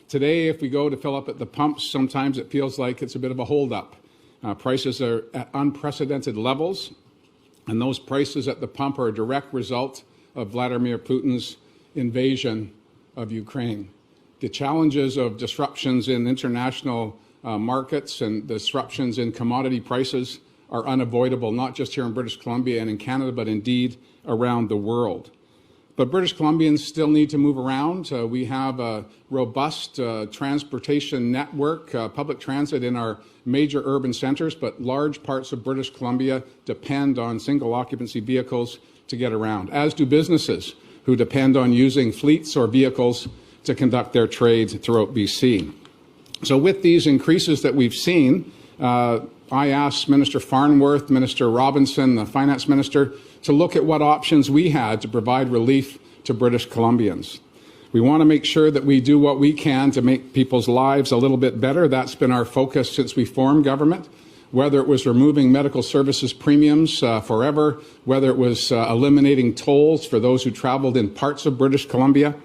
Today, if we go to fill up at the pumps, sometimes it feels like it's a bit of a holdup. Prices are at unprecedented levels, and those prices at the pump are a direct result of Vladimir Putin's invasion of Ukraine. The challenges of disruptions in international markets and disruptions in commodity prices are unavoidable, not just here in British Columbia and in Canada, but indeed around the world. But British Columbians still need to move around. We have a robust transportation network, public transit in our major urban centres, but large parts of British Columbia depend on single occupancy vehicles to get around, as do businesses who depend on using fleets or vehicles to conduct their trades throughout BC. So with these increases that we've seen, I asked Minister Farnworth, Minister Robinson, the Finance Minister, to look at what options we had to provide relief to British Columbians. We want to make sure that we do what we can to make people's lives a little bit better. That's been our focus since we formed government, whether it was removing medical services premiums forever, whether it was eliminating tolls for those who traveled in parts of British Columbia,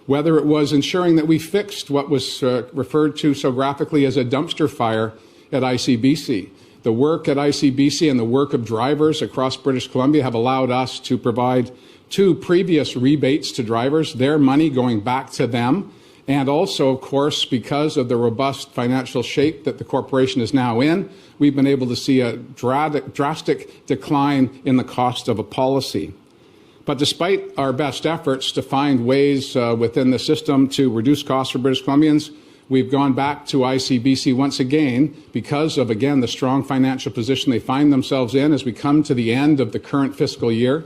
whether it was ensuring that we fixed what was referred to so graphically as a dumpster fire at ICBC. The work at ICBC and the work of drivers across British Columbia have allowed us to provide 2 previous rebates to drivers, their money going back to them, and also, of course, because of the robust financial shape that the corporation is now in, we've been able to see a drastic decline in the cost of a policy. But despite our best efforts to find ways within the system to reduce costs for British Columbians, we've gone back to ICBC once again because of, again, the strong financial position they find themselves in as we come to the end of the current fiscal year.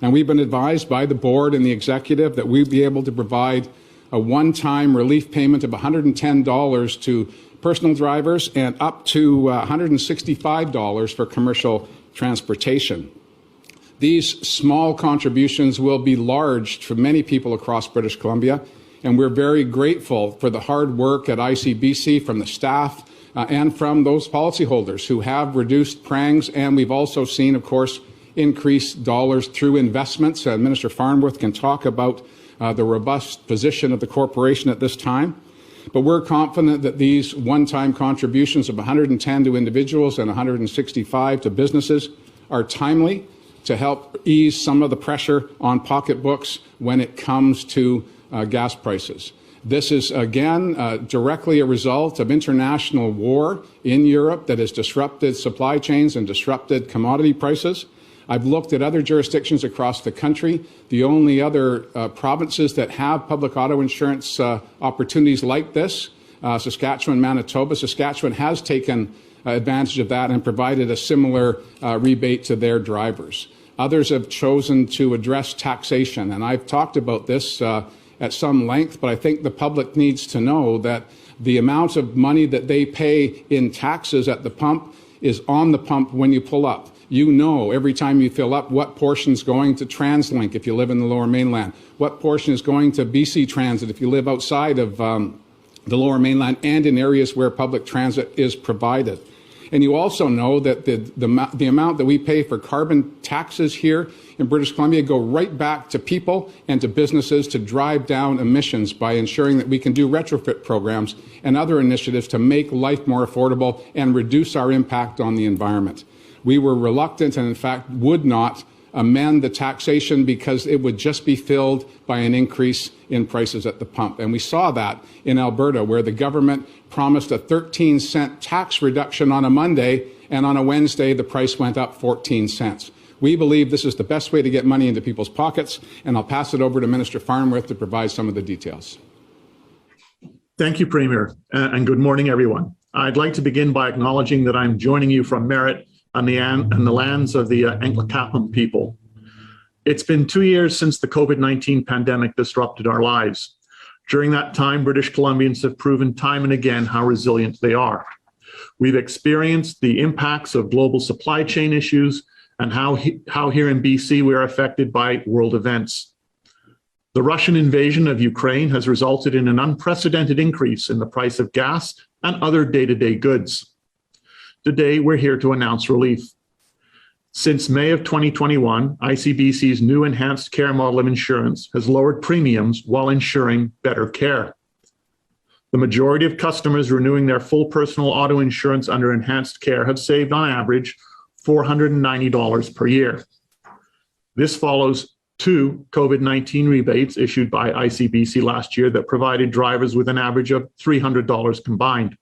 And we've been advised by the board and the executive that we'd be able to provide a one-time relief payment of $110 to personal drivers and up to $165 for commercial transportation. These small contributions will be large for many people across British Columbia, and we're very grateful for the hard work at ICBC from the staff and from those policyholders who have reduced prangs. And we've also seen, of course, increased dollars through investments. Minister Farnworth can talk about the robust position of the corporation at this time. But we're confident that these one-time contributions of $110 to individuals and $165 to businesses are timely to help ease some of the pressure on pocketbooks when it comes to gas prices. This is, again, directly a result of international war in Europe that has disrupted supply chains and disrupted commodity prices. I've looked at other jurisdictions across the country. The only other provinces that have public auto insurance opportunities like this, Saskatchewan, Manitoba. Saskatchewan has taken advantage of that and provided a similar rebate to their drivers. Others have chosen to address taxation, and I've talked about this at some length, but I think the public needs to know that the amount of money that they pay in taxes at the pump is on the pump when you pull up. You know every time you fill up what portion is going to TransLink if you live in the Lower Mainland, what portion is going to BC Transit if you live outside of the Lower Mainland and in areas where public transit is provided. And you also know that the amount that we pay for carbon taxes here in British Columbia go right back to people and to businesses to drive down emissions by ensuring that we can do retrofit programs and other initiatives to make life more affordable and reduce our impact on the environment. We were reluctant and, in fact, would not amend the taxation because it would just be filled by an increase in prices at the pump. And we saw that in Alberta, where the government promised a 13-cent tax reduction on a Monday, and on a Wednesday, the price went up 14 cents. We believe this is the best way to get money into people's pockets, and I'll pass it over to Minister Farnworth to provide some of the details. Thank you, Premier, and good morning, everyone. I'd like to begin by acknowledging that I'm joining you from Merritt on the lands of the Nlaka'pam people. It's been 2 years since the COVID-19 pandemic disrupted our lives. During that time, British Columbians have proven time and again how resilient they are. We've experienced the impacts of global supply chain issues and how here in BC we are affected by world events. The Russian invasion of Ukraine has resulted in an unprecedented increase in the price of gas and other day-to-day goods. Today, we're here to announce relief. Since May of 2021, ICBC's new enhanced care model of insurance has lowered premiums while ensuring better care. The majority of customers renewing their full personal auto insurance under enhanced care have saved on average $490 per year. This follows 2 COVID-19 rebates issued by ICBC last year that provided drivers with an average of $300 combined.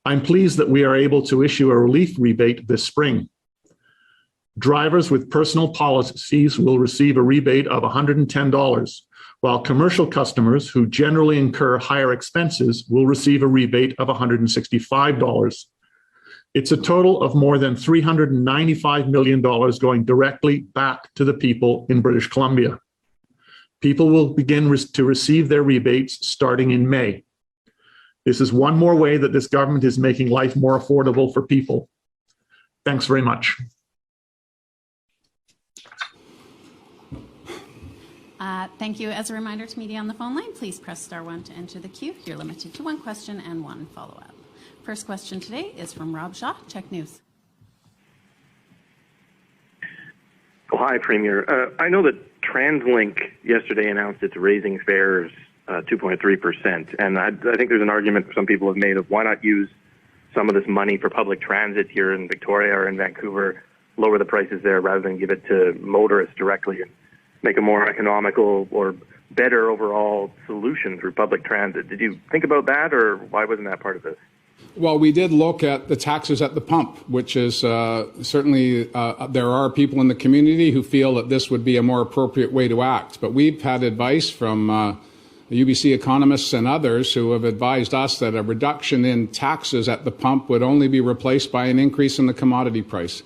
I'm pleased that we are able to issue a relief rebate this spring. Drivers with personal policies will receive a rebate of $110, while commercial customers who generally incur higher expenses will receive a rebate of $165. It's a total of more than $395 million going directly back to the people in British Columbia. People will begin to receive their rebates starting in May. This is one more way that this government is making life more affordable for people. Thanks very much. Thank you. As a reminder to media on the phone line, please press *1 to enter the queue. You're limited to 1 question and 1 follow-up. First question today is from Rob Shaw, Check News. Oh, hi, Premier. I know that TransLink yesterday announced it's raising fares 2.3%, and I think there's an argument some people have made of why not use some of this money for public transit here in Victoria or in Vancouver, lower the prices there rather than give it to motorists directly and make a more economical or better overall solution through public transit. Did you think about that, or why wasn't that part of this? Well, we did look at the taxes at the pump, which is certainly there are people in the community who feel that this would be a more appropriate way to act. But we've had advice from UBC economists and others who have advised us that a reduction in taxes at the pump would only be replaced by an increase in the commodity price.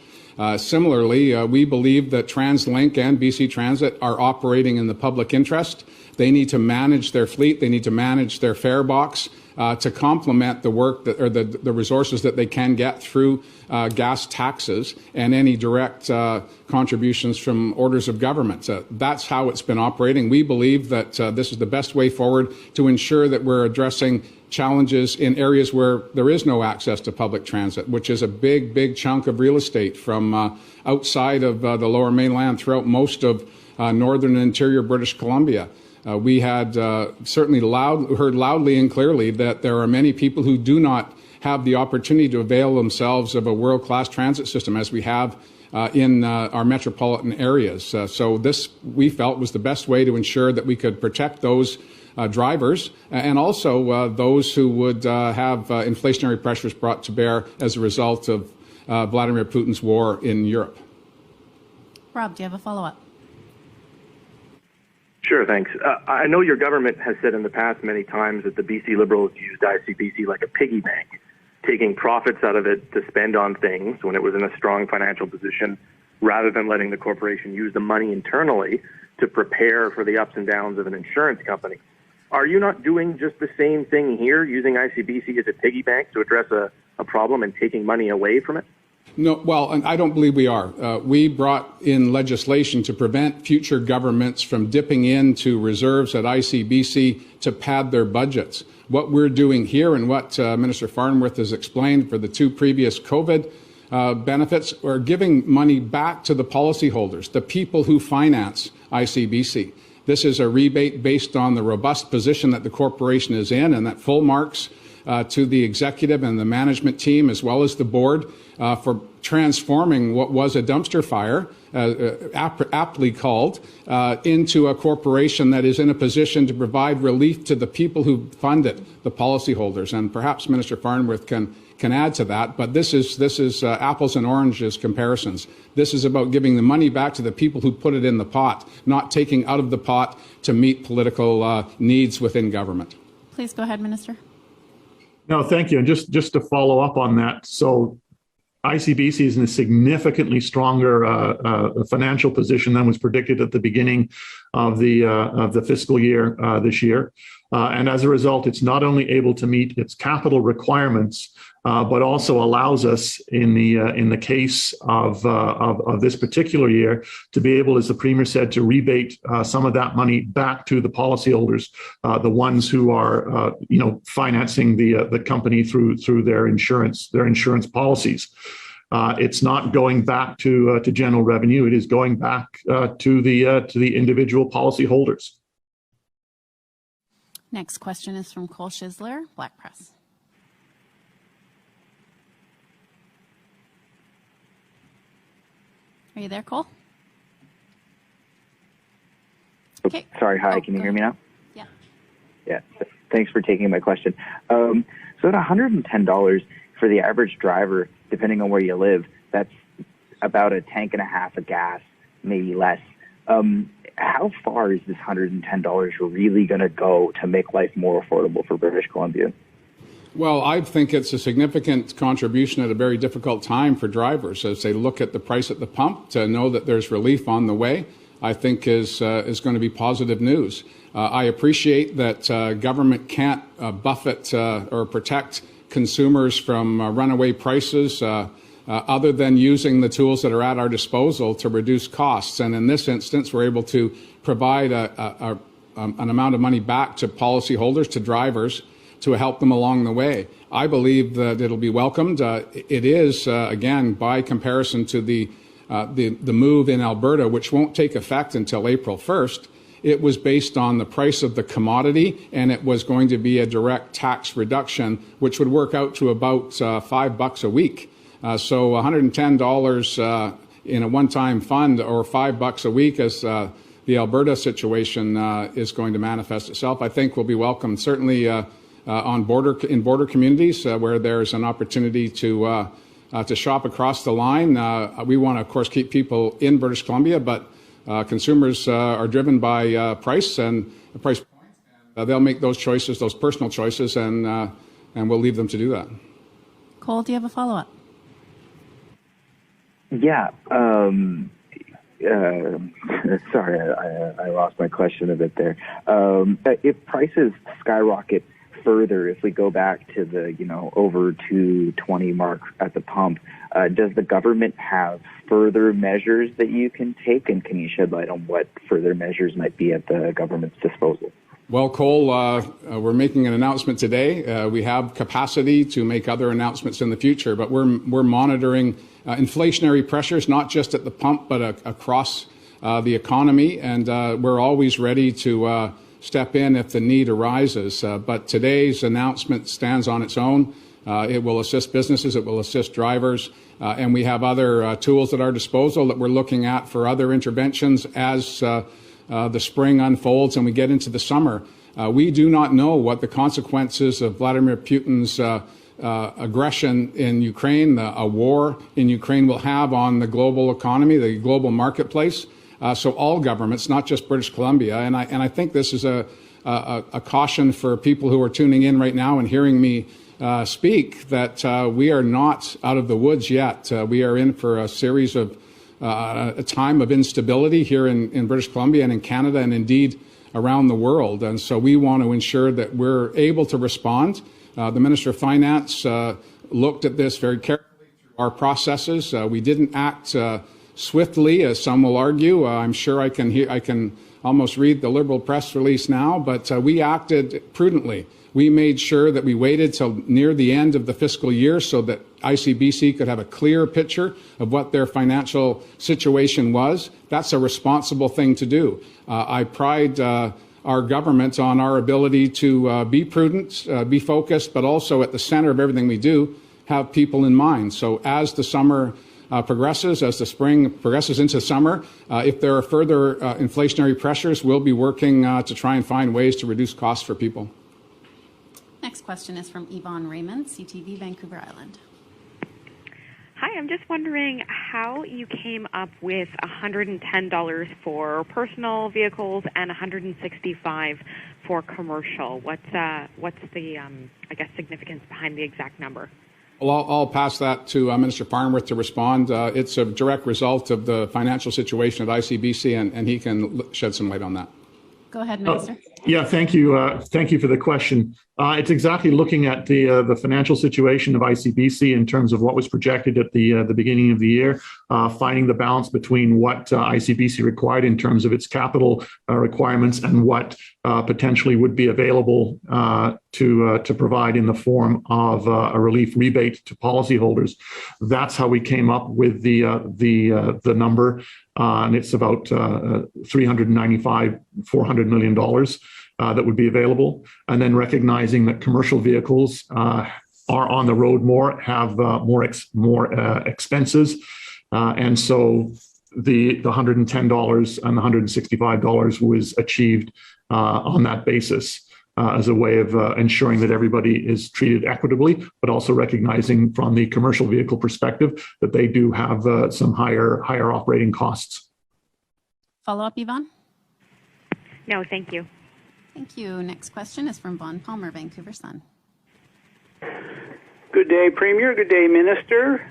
Similarly, we believe that TransLink and BC Transit are operating in the public interest. They need to manage their fleet. They need to manage their fare box to complement the work that, or the resources that they can get through gas taxes and any direct contributions from orders of government. That's how it's been operating. We believe that this is the best way forward to ensure that we're addressing challenges in areas where there is no access to public transit, which is a big chunk of real estate from outside of the Lower Mainland throughout most of northern and interior British Columbia. We had certainly heard loudly and clearly that there are many people who do not have the opportunity to avail themselves of a world-class transit system as we have in our metropolitan areas. So this, we felt, was the best way to ensure that we could protect those drivers and also those who would have inflationary pressures brought to bear as a result of Vladimir Putin's war in Europe. Rob, do you have a follow-up? Sure, thanks. I know your government has said in the past many times that the BC Liberals used ICBC like a piggy bank, taking profits out of it to spend on things when it was in a strong financial position, rather than letting the corporation use the money internally to prepare for the ups and downs of an insurance company. Are you not doing just the same thing here, using ICBC as a piggy bank to address a problem and taking money away from it? No, well, and I don't believe we are. We brought in legislation to prevent future governments from dipping into reserves at ICBC to pad their budgets. What we're doing here and what Minister Farnworth has explained for the 2 previous COVID benefits, we're giving money back to the policyholders, the people who finance ICBC. This is a rebate based on the robust position that the corporation is in, and that full marks to the executive and the management team as well as the board for transforming what was a dumpster fire, aptly called, into a corporation that is in a position to provide relief to the people who fund it, the policyholders. And perhaps Minister Farnworth can add to that, but this is apples and oranges comparisons. This is about giving the money back to the people who put it in the pot, not taking out of the pot to meet political needs within government. Please go ahead, Minister. No, thank you. And just to follow up on that, so ICBC is in a significantly stronger financial position than was predicted at the beginning of the fiscal year this year. And as a result, it's not only able to meet its capital requirements, but also allows us, in the case of this particular year, to be able, as the Premier said, to rebate some of that money back to the policyholders, the ones who are financing the company through their insurance policies. It's not going back to general revenue; it is going back to the individual policyholders. Next question is from Cole Schisler, Black Press. Are you there, Cole? Okay. Sorry, hi, can you hear me now? Yeah. Yeah, thanks for taking my question. So at $110 for the average driver, depending on where you live, that's about a tank and a half of gas, maybe less. How far is this $110 really going to go to make life more affordable for British Columbia? Well, I think it's a significant contribution at a very difficult time for drivers as they look at the price at the pump. To know that there's relief on the way, I think is going to be positive news. I appreciate that government can't buffet or protect consumers from runaway prices other than using the tools that are at our disposal to reduce costs. And in this instance, we're able to provide an amount of money back to policyholders, to drivers, to help them along the way. I believe that it'll be welcomed. It is, again, by comparison to the move in Alberta, which won't take effect until April 1st, it was based on the price of the commodity, and it was going to be a direct tax reduction, which would work out to about $5 a week. So $110 in a one-time fund, or $5 a week as the Alberta situation is going to manifest itself, I think will be welcomed. Certainly in border communities where there's an opportunity to shop across the line. We want to, of course, keep people in British Columbia, but consumers are driven by price and the price point. They'll make those choices, those personal choices, and we'll leave them to do that. Cole, do you have a follow-up? Yeah. Sorry, I lost my question a bit there. If prices skyrocket further, if we go back to the over 220 mark at the pump, does the government have further measures that you can take, and can you shed light on what further measures might be at the government's disposal? Well, Cole, we're making an announcement today. We have capacity to make other announcements in the future, but we're monitoring inflationary pressures, not just at the pump, but across the economy, and we're always ready to step in if the need arises. But today's announcement stands on its own. It will assist businesses, it will assist drivers, and we have other tools at our disposal that we're looking at for other interventions as the spring unfolds and we get into the summer. We do not know what the consequences of Vladimir Putin's aggression in Ukraine, a war in Ukraine, will have on the global economy, the global marketplace. So all governments, not just British Columbia, and I think this is a caution for people who are tuning in right now and hearing me speak, that we are not out of the woods yet. We are in for a series of a time of instability here in British Columbia and in Canada and indeed around the world. And so we want to ensure that we're able to respond. The Minister of Finance looked at this very carefully through our processes. We didn't act swiftly, as some will argue. I'm sure I can almost read the Liberal press release now, but we acted prudently. We made sure that we waited till near the end of the fiscal year so that ICBC could have a clear picture of what their financial situation was. That's a responsible thing to do. I pride our government on our ability to be prudent, be focused, but also at the center of everything we do, have people in mind. So as the summer progresses, as the spring progresses into summer, if there are further inflationary pressures, we'll be working to try and find ways to reduce costs for people. Next question is from Yvonne Raymond, CTV, Vancouver Island. Hi, I'm just wondering how you came up with $110 for personal vehicles and $165 for commercial. What's the significance behind the exact number? Well, I'll pass that to Minister Farnworth to respond. It's a direct result of the financial situation at ICBC, and he can shed some light on that. Go ahead, Minister. Yeah, thank you. Thank you for the question. It's exactly looking at the financial situation of ICBC in terms of what was projected at the beginning of the year, finding the balance between what ICBC required in terms of its capital requirements and what potentially would be available to provide in the form of a relief rebate to policyholders. That's how we came up with the number, and it's about $395, $400 million. that would be available, and then recognizing that commercial vehicles are on the road more, have more expenses, and so the $110 and the $165 was achieved on that basis. As a way of ensuring that everybody is treated equitably, but also recognizing from the commercial vehicle perspective that they do have some higher operating costs. Follow up, Yvonne? No, thank you. Thank you. Next question is from Vaughn Palmer, Vancouver Sun. Good day, Premier. Good day, Minister.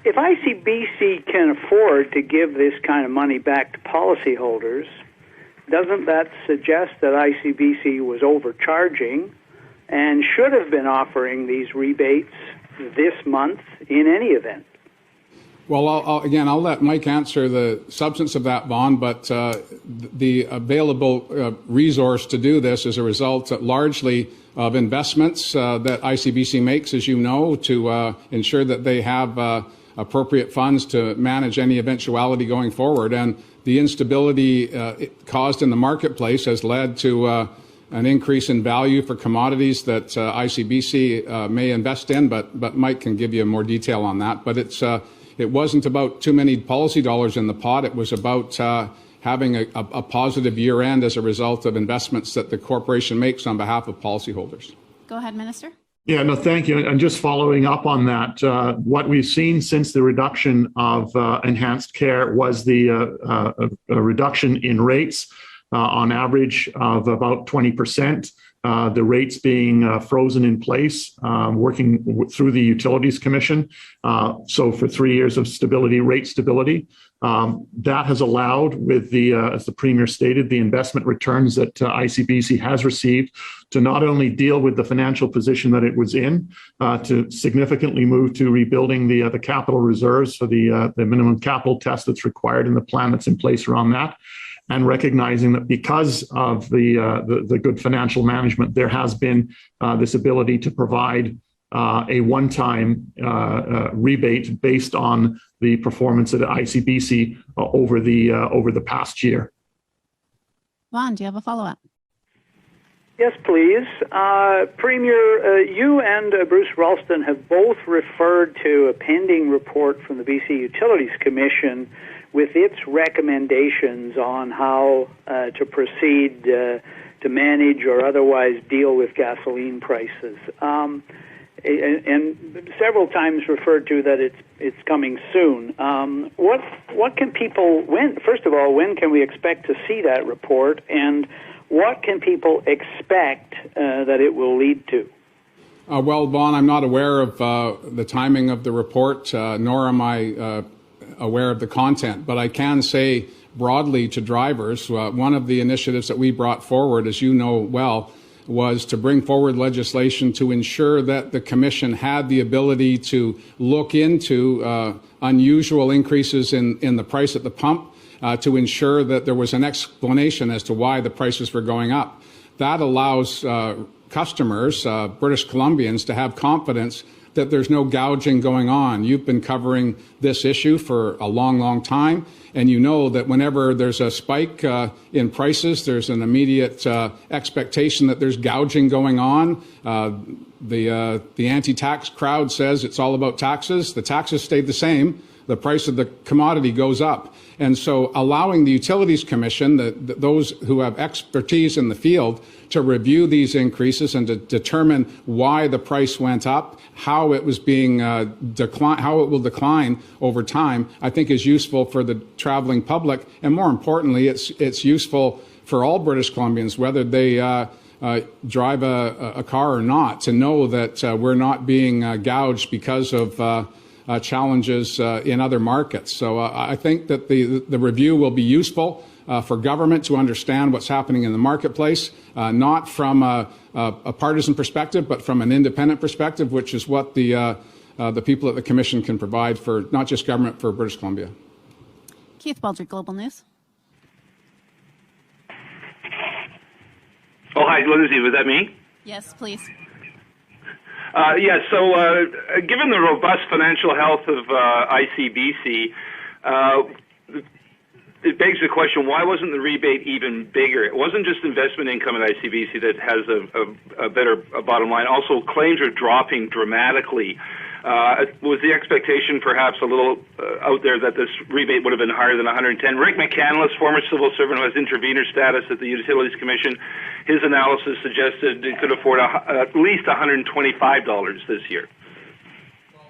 If ICBC can afford to give this kind of money back to policyholders, doesn't that suggest that ICBC was overcharging and should have been offering these rebates this month in any event? Well, I'll let Mike answer the substance of that, Vaughn, but the available resource to do this is a result largely of investments that ICBC makes, as you know, to ensure that they have appropriate funds to manage any eventuality going forward. And the instability caused in the marketplace has led to an increase in value for commodities that ICBC may invest in, but Mike can give you more detail on that. But it wasn't about too many policy dollars in the pot. It was about having a positive year end as a result of investments that the corporation makes on behalf of policyholders. Go ahead, Minister. Yeah, no, thank you. And just following up on that, what we've seen since the reduction of enhanced care was the a reduction in rates on average of about 20%. The rates being frozen in place, working through the Utilities Commission. So for 3 years of stability, rate stability, that has allowed, with the, as the Premier stated, the investment returns that ICBC has received to not only deal with the financial position that it was in, to significantly move to rebuilding the capital reserves for the minimum capital test that's required in the plan that's in place around that. And recognizing that because of the good financial management, there has been this ability to provide a one-time rebate based on the performance of the ICBC over the past year. Vaughn, do you have a follow-up? Yes, please. Premier, you and Bruce Ralston have both referred to a pending report from the BC Utilities Commission with its recommendations on how to proceed to manage or otherwise deal with gasoline prices. And several times referred to that it's coming soon. What can people, first of all, when can we expect to see that report, and what can people expect that it will lead to? Well, Vaughn, I'm not aware of the timing of the report, nor am I aware of the content, but I can say broadly to drivers, one of the initiatives that we brought forward, as you know well, was to bring forward legislation to ensure that the Commission had the ability to look into unusual increases in the price at the pump, to ensure that there was an explanation as to why the prices were going up. That allows customers, British Columbians, to have confidence that there's no gouging going on. You've been covering this issue for a long, long time, and you know that whenever there's a spike in prices, there's an immediate expectation that there's gouging going on. The anti-tax crowd says it's all about taxes. The taxes stayed the same. The price of the commodity goes up. And so allowing the Utilities Commission, those who have expertise in the field, to review these increases and to determine why the price went up, how it was being how it will decline over time, I think is useful for the traveling public. And more importantly, it's useful for all British Columbians, whether they drive a car or not, to know that we're not being gouged because of challenges in other markets. So I think that the review will be useful for government to understand what's happening in the marketplace, not from a partisan perspective, but from an independent perspective, which is what the people at the Commission can provide for not just government, for British Columbia. Keith Baldry, Global News. Oh, hi, Lindsay. Was that me? Yes, please. Given the robust financial health of ICBC, it begs the question, why wasn't the rebate even bigger? It wasn't just investment income at ICBC that has a better bottom line. Also, claims are dropping dramatically. Was the expectation perhaps a little out there that this rebate would have been higher than 110? Rick McCandless, former civil servant who has intervener status at the Utilities Commission, his analysis suggested it could afford at least $125 this year.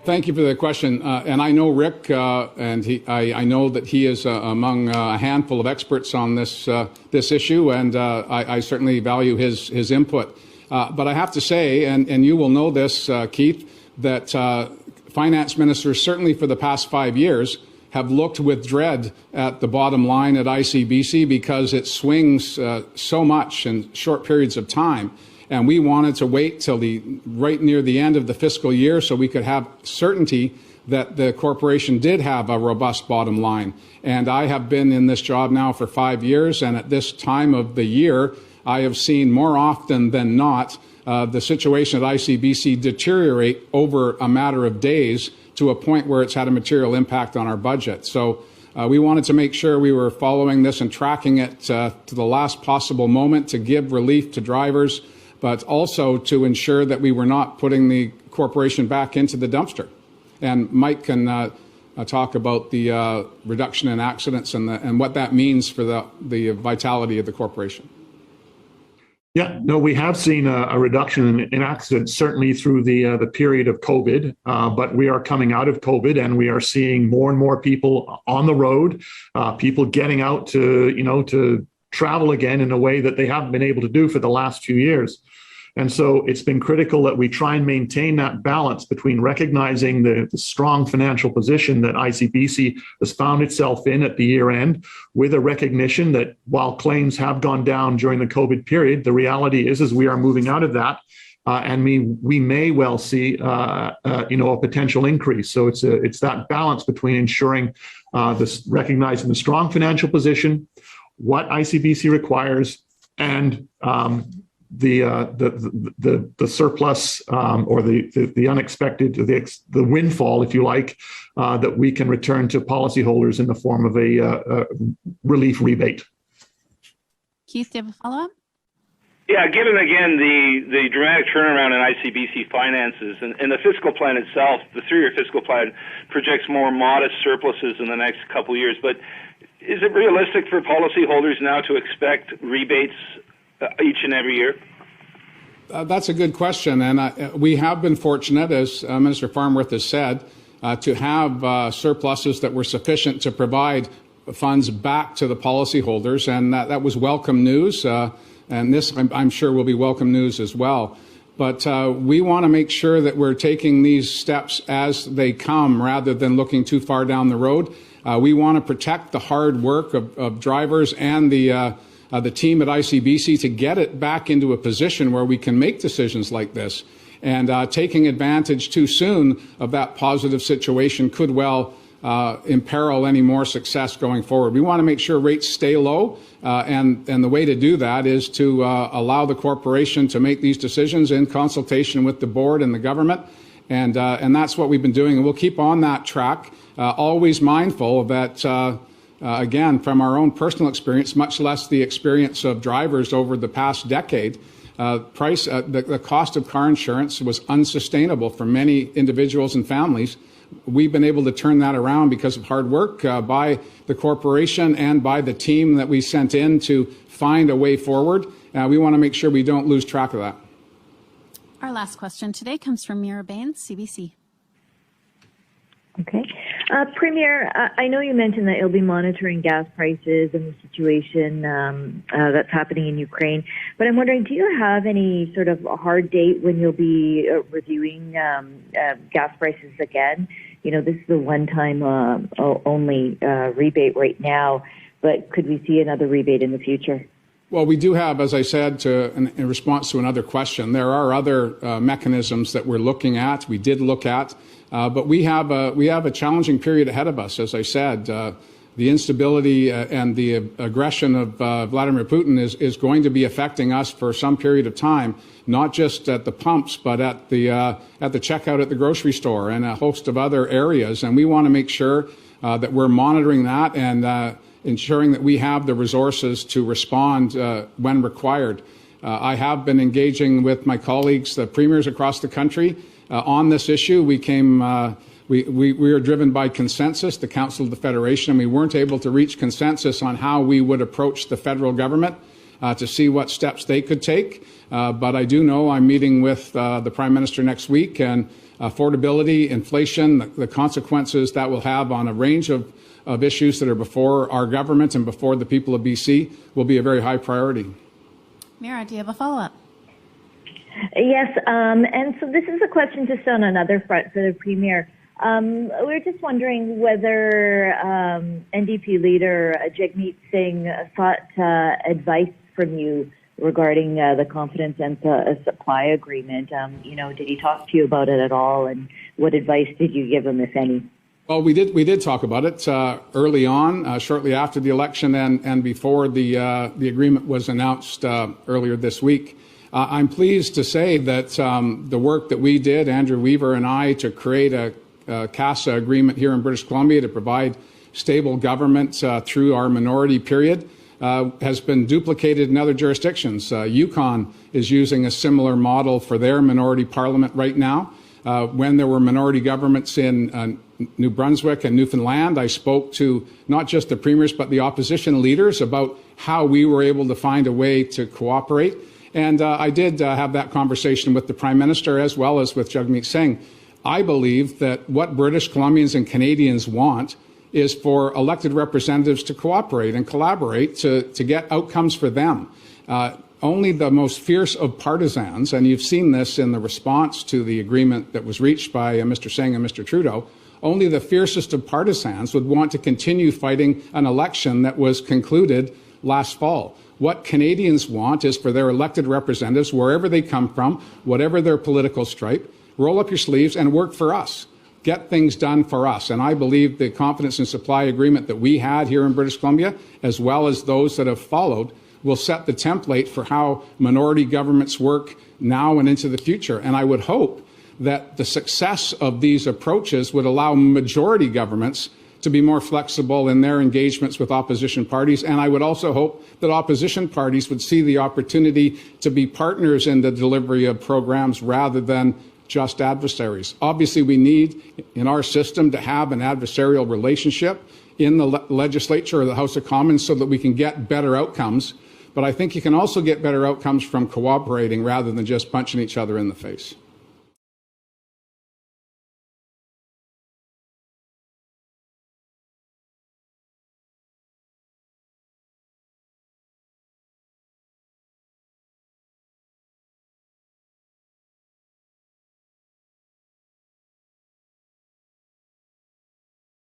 Thank you for the question. And I know Rick, and I know that he is among a handful of experts on this issue, and I certainly value his input. But I have to say, and you will know this, Keith, that finance ministers, certainly for the past 5 years, have looked with dread at the bottom line at ICBC because it swings so much in short periods of time. And we wanted to wait till right near the end of the fiscal year so we could have certainty that the corporation did have a robust bottom line. And I have been in this job now for 5 years, and at this time of the year, I have seen more often than not the situation at ICBC deteriorate over a matter of days to a point where it's had a material impact on our budget. So we wanted to make sure we were following this and tracking it to the last possible moment to give relief to drivers, but also to ensure that we were not putting the corporation back into the dumpster. And Mike can talk about the reduction in accidents and what that means for the vitality of the corporation. Yeah, no, we have seen a reduction in accidents, certainly through the period of COVID, but we are coming out of COVID and we are seeing more and more people on the road, people getting out to travel again in a way that they haven't been able to do for the last few years. And so it's been critical that we try and maintain that balance between recognizing the strong financial position that ICBC has found itself in at the year end, with a recognition that while claims have gone down during the COVID period, the reality is we are moving out of that. And we may well see, a potential increase. So it's that balance between ensuring recognizing the strong financial position, what ICBC requires, and the surplus or the unexpected, the windfall, if you like, that we can return to policyholders in the form of a relief rebate. Keith, do you have a follow-up? Yeah, given again the dramatic turnaround in ICBC finances and the fiscal plan itself, the 3-year fiscal plan projects more modest surpluses in the next couple of years. But is it realistic for policyholders now to expect rebates each and every year? That's a good question, and we have been fortunate, as Minister Farnworth has said, to have surpluses that were sufficient to provide funds back to the policyholders, and that was welcome news, and this, I'm sure, will be welcome news as well. But we want to make sure that we're taking these steps as they come rather than looking too far down the road. We want to protect the hard work of drivers and the team at ICBC to get it back into a position where we can make decisions like this. And taking advantage too soon of that positive situation could well imperil any more success going forward. We want to make sure rates stay low, and the way to do that is to allow the corporation to make these decisions in consultation with the board and the government. And that's what we've been doing. And we'll keep on that track, always mindful that again, from our own personal experience, much less the experience of drivers over the past decade, the cost of car insurance was unsustainable for many individuals and families. We've been able to turn that around because of hard work by the corporation and by the team that we sent in to find a way forward. We want to make sure we don't lose track of that. Our last question today comes from Mira Baines, CBC. Okay. Premier, I know you mentioned that you'll be monitoring gas prices and the situation that's happening in Ukraine, but I'm wondering, do you have any sort of a hard date when you'll be reviewing gas prices again? You know, this is a one-time only rebate right now, but could we see another rebate in the future? Well, we do have, as I said, in response to another question, there are other mechanisms that we're looking at. We did look at, but we have a challenging period ahead of us. As I said, the instability and the aggression of Vladimir Putin is going to be affecting us for some period of time, not just at the pumps, but at the checkout at the grocery store and a host of other areas. And we want to make sure that we're monitoring that ensuring that we have the resources to respond when required. I have been engaging with my colleagues, the premiers across the country, on this issue. We were driven by consensus, the Council of the Federation, and we weren't able to reach consensus on how we would approach the federal government to see what steps they could take. But I do know I'm meeting with the Prime Minister next week, and affordability, inflation, the consequences that will have on a range of issues that are before our government and before the people of BC will be a very high priority. Mira, do you have a follow-up? Yes, and so this is a question just on another front for the Premier. We're just wondering whether NDP leader Jagmeet Singh sought advice from you regarding the confidence and supply agreement. Did he talk to you about it at all, and what advice did you give him, if any? Well, we did talk about it early on, shortly after the election, and before the agreement was announced earlier this week. I'm pleased to say that the work that we did, Andrew Weaver and I, to create a CASA agreement here in British Columbia to provide stable government through our minority period has been duplicated in other jurisdictions. Yukon is using a similar model for their minority parliament right now. When there were minority governments in New Brunswick and Newfoundland, I spoke to not just the premiers but the opposition leaders about how we were able to find a way to cooperate. And I did have that conversation with the Prime Minister as well as with Jagmeet Singh. I believe that what British Columbians and Canadians want is for elected representatives to cooperate and collaborate to get outcomes for them. Only the most fierce of partisans, and you've seen this in the response to the agreement that was reached by Mr. Singh and Mr. Trudeau, only the fiercest of partisans would want to continue fighting an election that was concluded last fall. What Canadians want is for their elected representatives, wherever they come from, whatever their political stripe, roll up your sleeves and work for us. Get things done for us. And I believe the confidence and supply agreement that we had here in British Columbia, as well as those that have followed, will set the template for how minority governments work now and into the future. And I would hope that the success of these approaches would allow majority governments to be more flexible in their engagements with opposition parties. And I would also hope that opposition parties would see the opportunity to be partners in the delivery of programs rather than just adversaries. Obviously, we need in our system to have an adversarial relationship in the legislature or the House of Commons so that we can get better outcomes. But I think you can also get better outcomes from cooperating rather than just punching each other in the face.